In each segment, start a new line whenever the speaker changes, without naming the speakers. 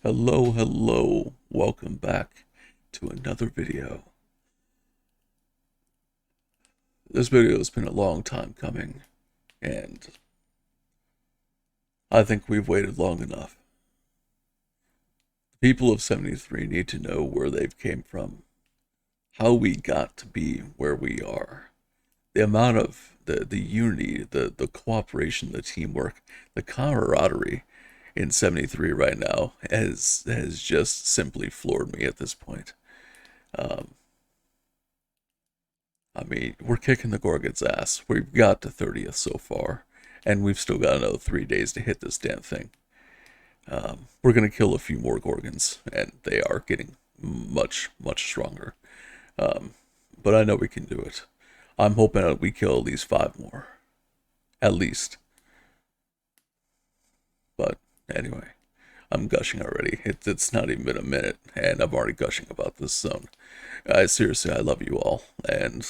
Hello, hello. Welcome back to another video. This video has been a long time coming, and I think we've waited long enough. The people of 73 need to know where they've came from, how we got to be where we are. The amount of the unity, the cooperation, the teamwork, the camaraderie in 73 right now has just simply floored me at this point. Um, I mean, we're kicking the Gorgon's ass. We've got to 30th so far, and we've still got another 3 days to hit this damn thing. We're gonna kill a few more Gorgons, and they are getting much, much stronger. Um, but I know we can do it. I'm hoping that we kill at least 5 more. At least. But anyway, I'm gushing already. It's not even been a minute, and I'm already gushing about this zone. Seriously, I love you all, and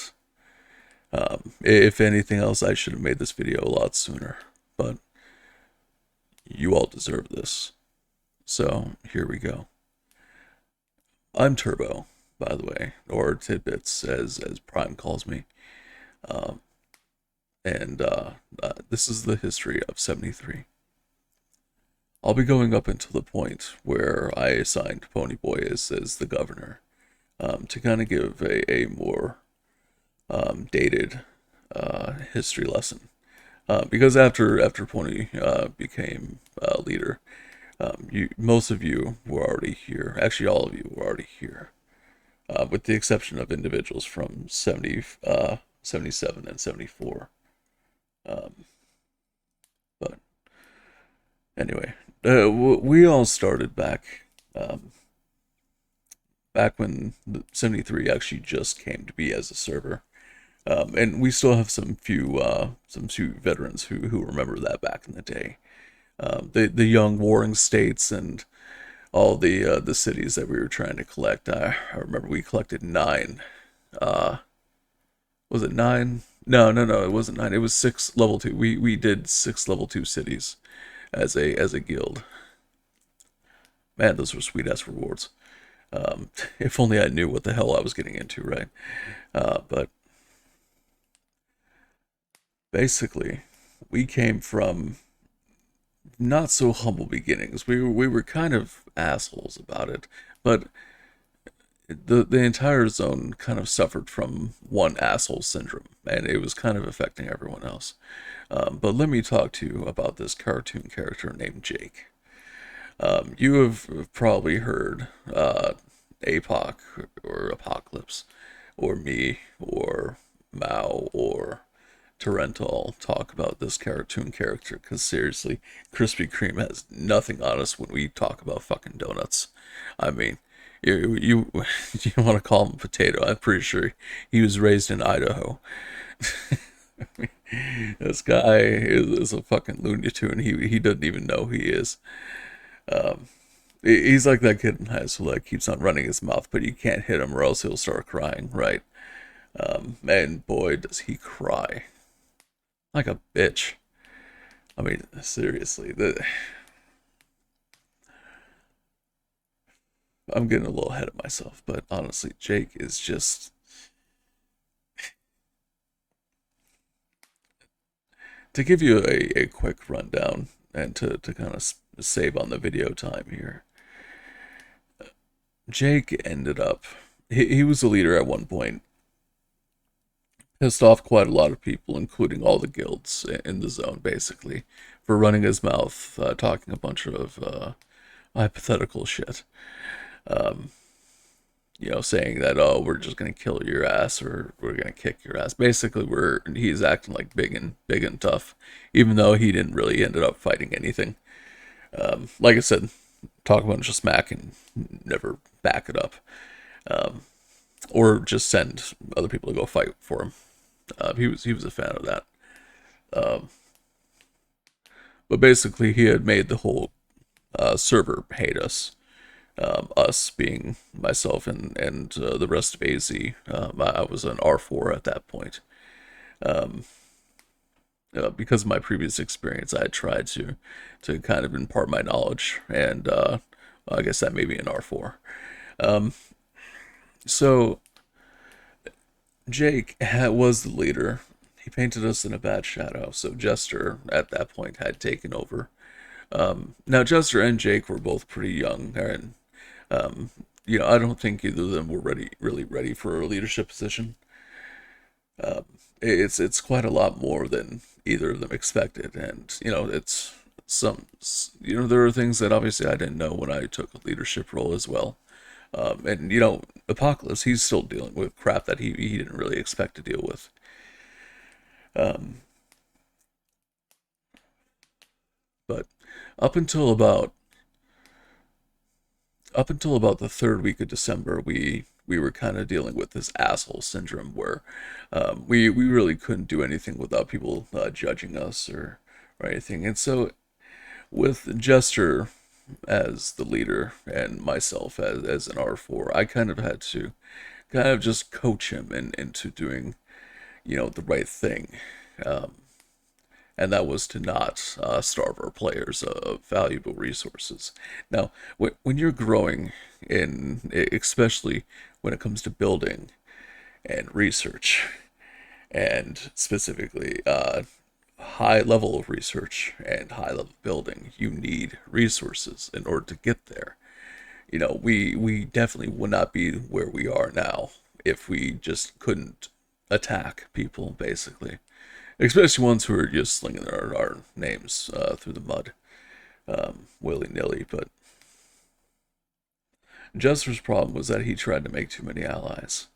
if anything else, I should have made this video a lot sooner, but you all deserve this. So here we go. I'm Turbo, by the way, or Tidbits, as Prime calls me, um, and this is the history of 73. I'll be going up until the point where I assigned Ponyboy as the governor, to kind of give a more dated history lesson. Because after Pony became leader, most of you were already here. Actually, all of you were already here, with the exception of individuals from 77 and 74. Um, but anyway, we all started um, back when the 73 actually just came to be as a server. And we still have some few veterans who remember that back in the day. The young warring states and all the cities that we were trying to collect. I remember we collected 9. Uh, was it 9? No, no, no. It wasn't 9. It was 6 level 2. We did 6 level 2 cities as a guild. Man, those were sweet ass rewards. If only I knew what the hell I was getting into, right? But basically, we came from not so humble beginnings. We were kind of assholes about it, but the entire zone kind of suffered from one asshole syndrome, and it was kind of affecting everyone else. But let me talk to you about this cartoon character named Jake. You have probably heard APOC or Apocalypse or me or Mao or Torrental talk about this cartoon character, because seriously, Krispy Kreme has nothing on us when we talk about fucking donuts. I mean, you you want to call him a potato? I'm pretty sure he was raised in Idaho. I mean, this guy is a fucking Looney Tune. He doesn't even know who he is. Um, he's like that kid in high school that keeps on running his mouth, but you can't hit him or else he'll start crying, right? And boy, does he cry like a bitch. I mean, seriously, I'm getting a little ahead of myself, but honestly, Jake is just to give you a quick rundown and to kind of save on the video time here. Jake ended up he was a leader at one point, pissed off quite a lot of people, including all the guilds in the zone, basically, for running his mouth, talking a bunch of hypothetical shit. Um, saying that, oh, we're just gonna kill your ass or we're gonna kick your ass. Basically, he's acting like big and tough, even though he didn't really ended up fighting anything. Like I said, talk a bunch of smack and never back it up, um, or just send other people to go fight for him. He was a fan of that. Um, but basically, he had made the whole server hate us. Us being myself and the rest of AZ. I was an R4 at that point. Um, because of my previous experience, I had tried to kind of impart my knowledge and I guess that may be an R4. Um, so Jake was the leader. He painted us in a bad shadow, so Jester at that point had taken over. Now Jester and Jake were both pretty young, and I don't think either of them were really ready for a leadership position. It's quite a lot more than either of them expected, and it's some there are things that obviously I didn't know when I took a leadership role as well. And Apocalypse, he's still dealing with crap that he didn't really expect to deal with. Um, but up until about up until about the third week of December, we were kind of dealing with this asshole syndrome where we really couldn't do anything without people judging us or anything. And so with Jester as the leader and myself as an R4, I kind of had to kind of just coach him into doing, the right thing. Um, and that was to not starve our players of valuable resources. Now, when you're growing especially when it comes to building and research, and specifically high level of research and high level building, you need resources in order to get there. We definitely would not be where we are now if we just couldn't attack people, basically. Especially ones who are just slinging our names through the mud willy nilly. But Jester's problem was that he tried to make too many allies.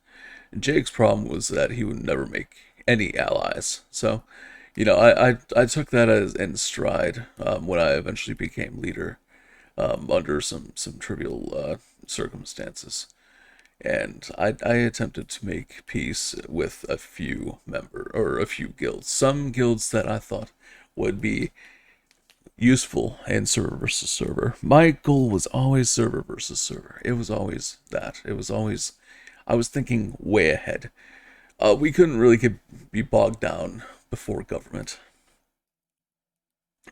Jake's problem was that he would never make any allies. So, I took that as in stride when I eventually became leader under some trivial circumstances. And I attempted to make peace with a few guilds. Some guilds that I thought would be useful in server versus server. My goal was always server versus server. It was always that. It was always, I was thinking way ahead. We couldn't really be bogged down before government.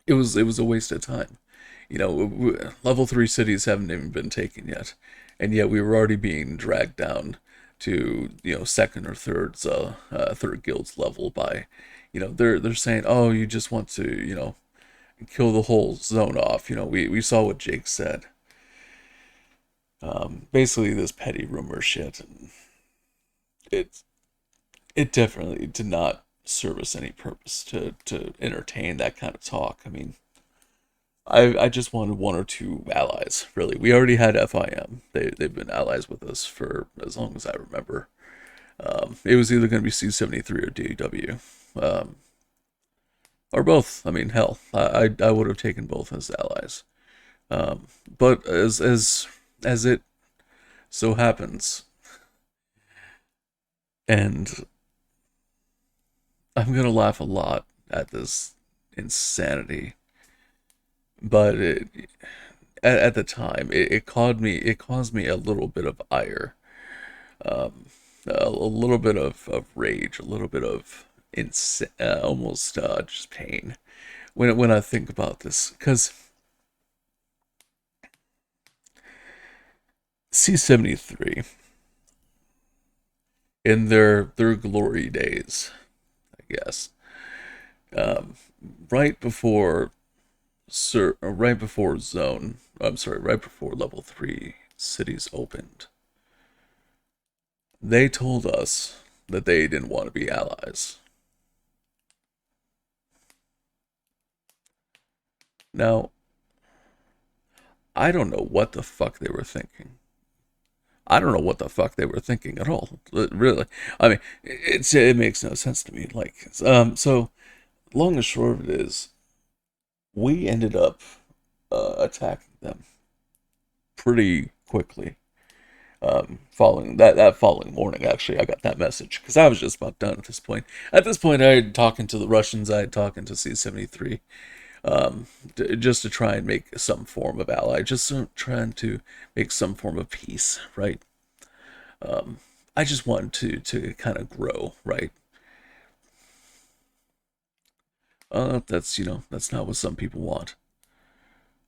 It was a waste of time. Level 3 cities haven't even been taken yet, and yet we were already being dragged down to second or third guild's level by they're saying, oh, you just want to kill the whole zone off. We saw what Jake said. Basically this petty rumor shit, and it it definitely did not service any purpose to entertain that kind of talk. I mean, I just wanted one or two allies, really. We already had FIM. They've been allies with us for as long as I remember. It was either going to be C73 or DW. Um, or both. I mean, hell, I would have taken both as allies. But as it so happens, and I'm gonna laugh a lot at this insanity, but at the time it caused me a little bit of ire, um, a little bit of rage, a little bit of almost just pain when I think about this, because C73 in their glory days, I guess, um, right before right before zone, I'm sorry, right before level 3 cities opened, they told us that they didn't want to be allies. Now, I don't know what the fuck they were thinking. I don't know what the fuck they were thinking at all. Really, I mean, it makes no sense to me. Like, so long and short of it is, we ended up attacking them pretty quickly. Following that following morning, actually, I got that message because I was just about done at this point. At this point, I had talking to the Russians, I had talking to C73, just to try and make some form of ally, just trying to make some form of peace, right? I just wanted to kind of grow, right? That's that's not what some people want.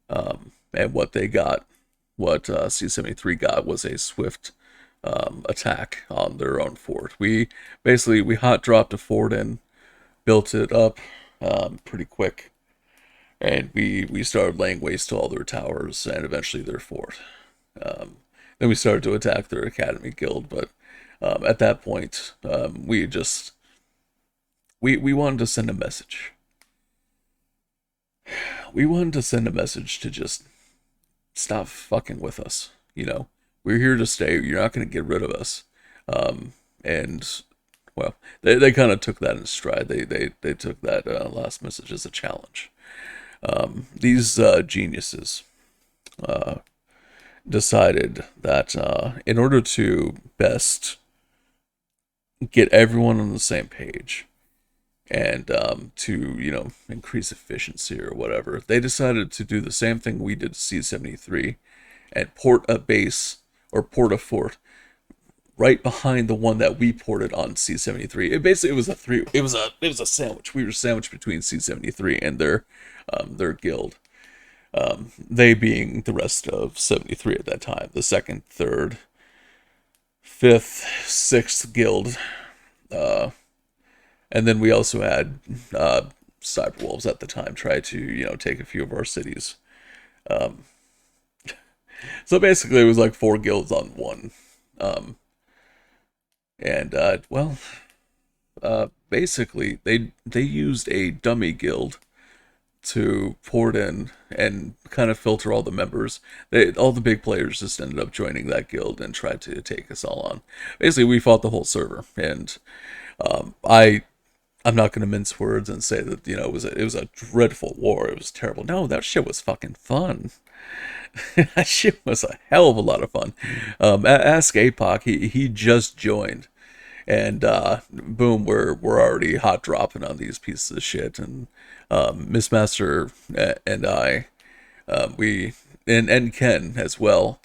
And what they got what C-73 got was a swift attack on their own fort. We hot dropped a fort and built it up pretty quick, and we started laying waste to all their towers and eventually their fort. Then we started to attack their academy guild, but at that point, we wanted to send a message. We wanted to send a message to just stop fucking with us. You know, we're here to stay. You're not going to get rid of us. And well, they kind of took that in stride. They took that last message as a challenge. These geniuses decided that in order to best get everyone on the same page and to, you know, increase efficiency or whatever, they decided to do the same thing we did to C-73 and port a base or port a fort right behind the one that we ported on C-73. It was a three. It was a sandwich. We were sandwiched between C-73 and their guild. They being the rest of 73 at that time, the second, third, fifth, sixth guild, and then we also had cyberwolves at the time try to, you know, take a few of our cities. So basically, it was like four guilds on one. And well, basically they used a dummy guild to port in and kind of filter all the members. All the big players just ended up joining that guild and tried to take us all on. Basically, we fought the whole server, and I'm not going to mince words and say that, you know, it was a dreadful war. It was terrible. No, that shit was fucking fun. That shit was a hell of a lot of fun. Ask APOC. He just joined, and boom, we're already hot dropping on these pieces of shit. And Miss Master and I, we and Ken as well.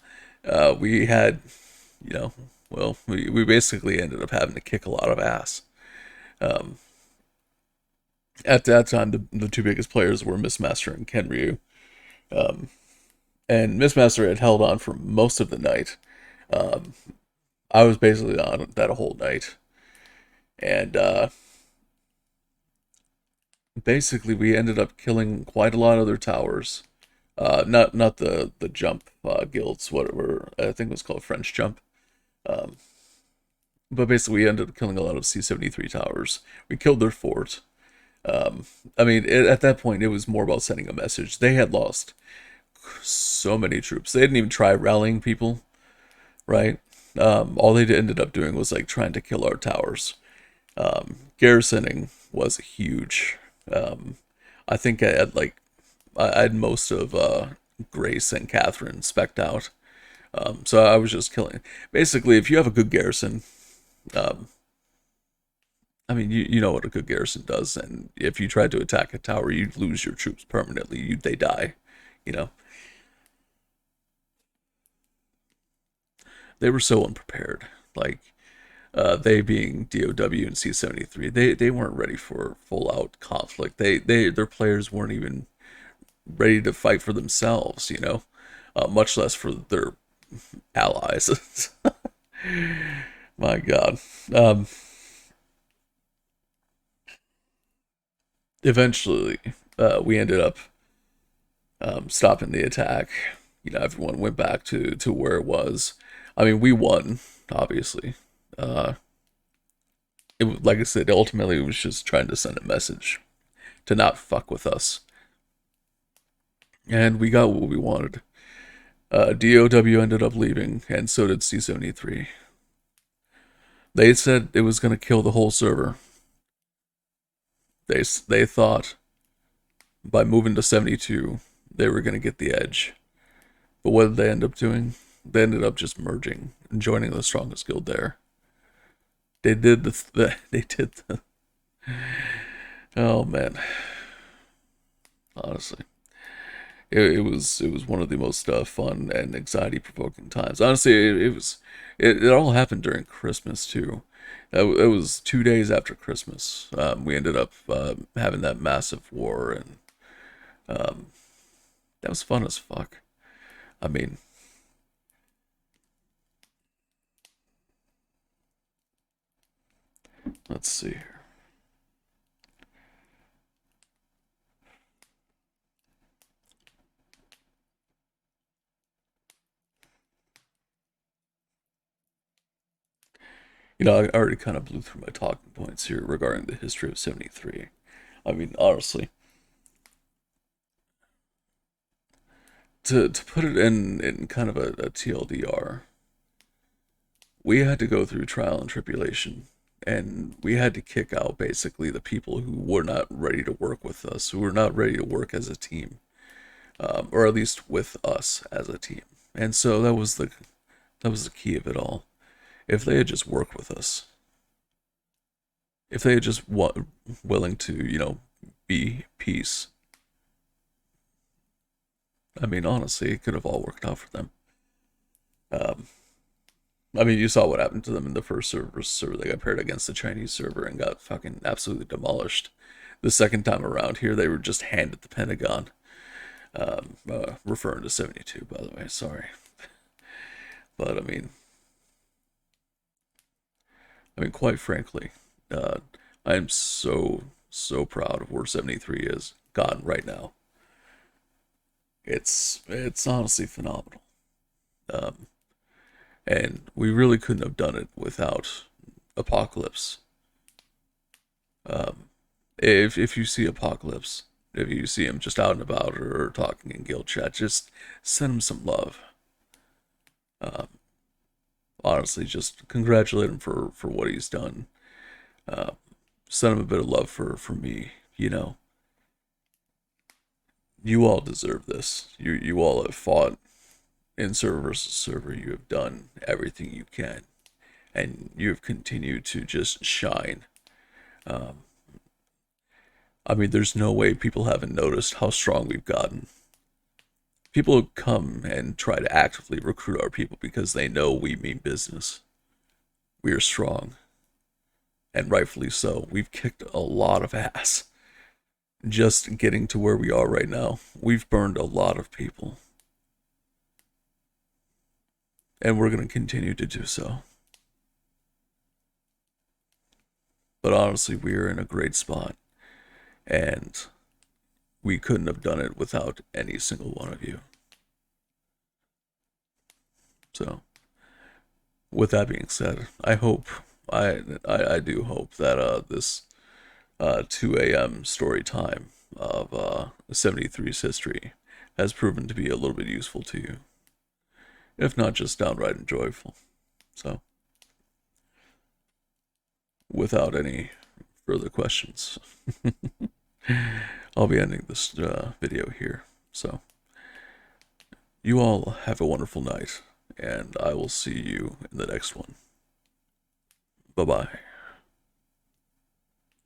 We had, you know, well, we basically ended up having to kick a lot of ass. At that time, the two biggest players were Miss Master and Ken Ryu. And Miss Master had held on for most of the night. I was basically on that whole night. And basically, we ended up killing quite a lot of their towers. Not the jump guilds, whatever. I think it was called French Jump. But basically, we ended up killing a lot of C-73 towers. We killed their fort. I mean, at that point, it was more about sending a message. They had lost so many troops. They didn't even try rallying people, right? All they ended up doing was like trying to kill our towers. Garrisoning was huge. I think I had most of Grace and Catherine specced out. So I was just killing. Basically, if you have a good garrison, I mean, you know what a good garrison does, and if you tried to attack a tower, you'd lose your troops permanently. They die, you know. They were so unprepared. Like, they being DOW and C-73, they weren't ready for full out conflict. Their players weren't even ready to fight for themselves, you know, much less for their allies. My God. Eventually, we ended up stopping the attack. You know, everyone went back to where it was. I mean, we won, obviously. Like I said, ultimately it was just trying to send a message to not fuck with us. And we got what we wanted. DOW ended up leaving, and so did C-73. They said it was going to kill the whole server. They thought by moving to 72, they were going to get the edge. But what did they end up doing? They ended up just merging and joining the strongest guild there. They did the oh man, honestly, it was one of the most fun and anxiety provoking times. Honestly, it all happened during Christmas too. It was 2 days after Christmas. We ended up having that massive war, and that was fun as fuck. I mean, Let's see here. I already kind of blew through my talking points here regarding the history of 73. I mean, honestly, to put it in kind of a TLDR, we had to go through trial and tribulation, and we had to kick out basically the people who were not ready to work with us, who were not ready to work as a team, or at least with us as a team. And so that was the key of it all. If they had just worked with us, if they had just willing to, be peace, I mean, honestly, it could have all worked out for them. Um, I mean, you saw what happened to them in the first server. They got paired against the Chinese server and got fucking absolutely demolished. The second time around here, they were just handed the Pentagon. Referring to 72, by the way, sorry. But I mean, quite frankly, uh, I am so proud of where 73 is gone right now. It's honestly phenomenal. Um, and we really couldn't have done it without Apocalypse. Um, if you see Apocalypse, if you see him just out and about or talking in guild chat, just send him some love. Um, Honestly, just congratulate him for what he's done. Uh, Send him a bit of love for me. You all deserve this. You all have fought in server versus server. You have done everything you can, and you have continued to just shine. Um, I mean, there's no way people haven't noticed how strong we've gotten. People come and try to actively recruit our people because they know we mean business. We are strong, and rightfully so. We've kicked a lot of ass just getting to where we are right now. We've burned a lot of people, and we're going to continue to do so. But honestly, we are in a great spot, and we couldn't have done it without any single one of you. So, with that being said, I do hope that this 2 a.m. story time of 73's history has proven to be a little bit useful to you, if not just downright enjoyable. So, without any further questions, I'll be ending this video here. So, you all have a wonderful night, and I will see you in the next one. Bye bye.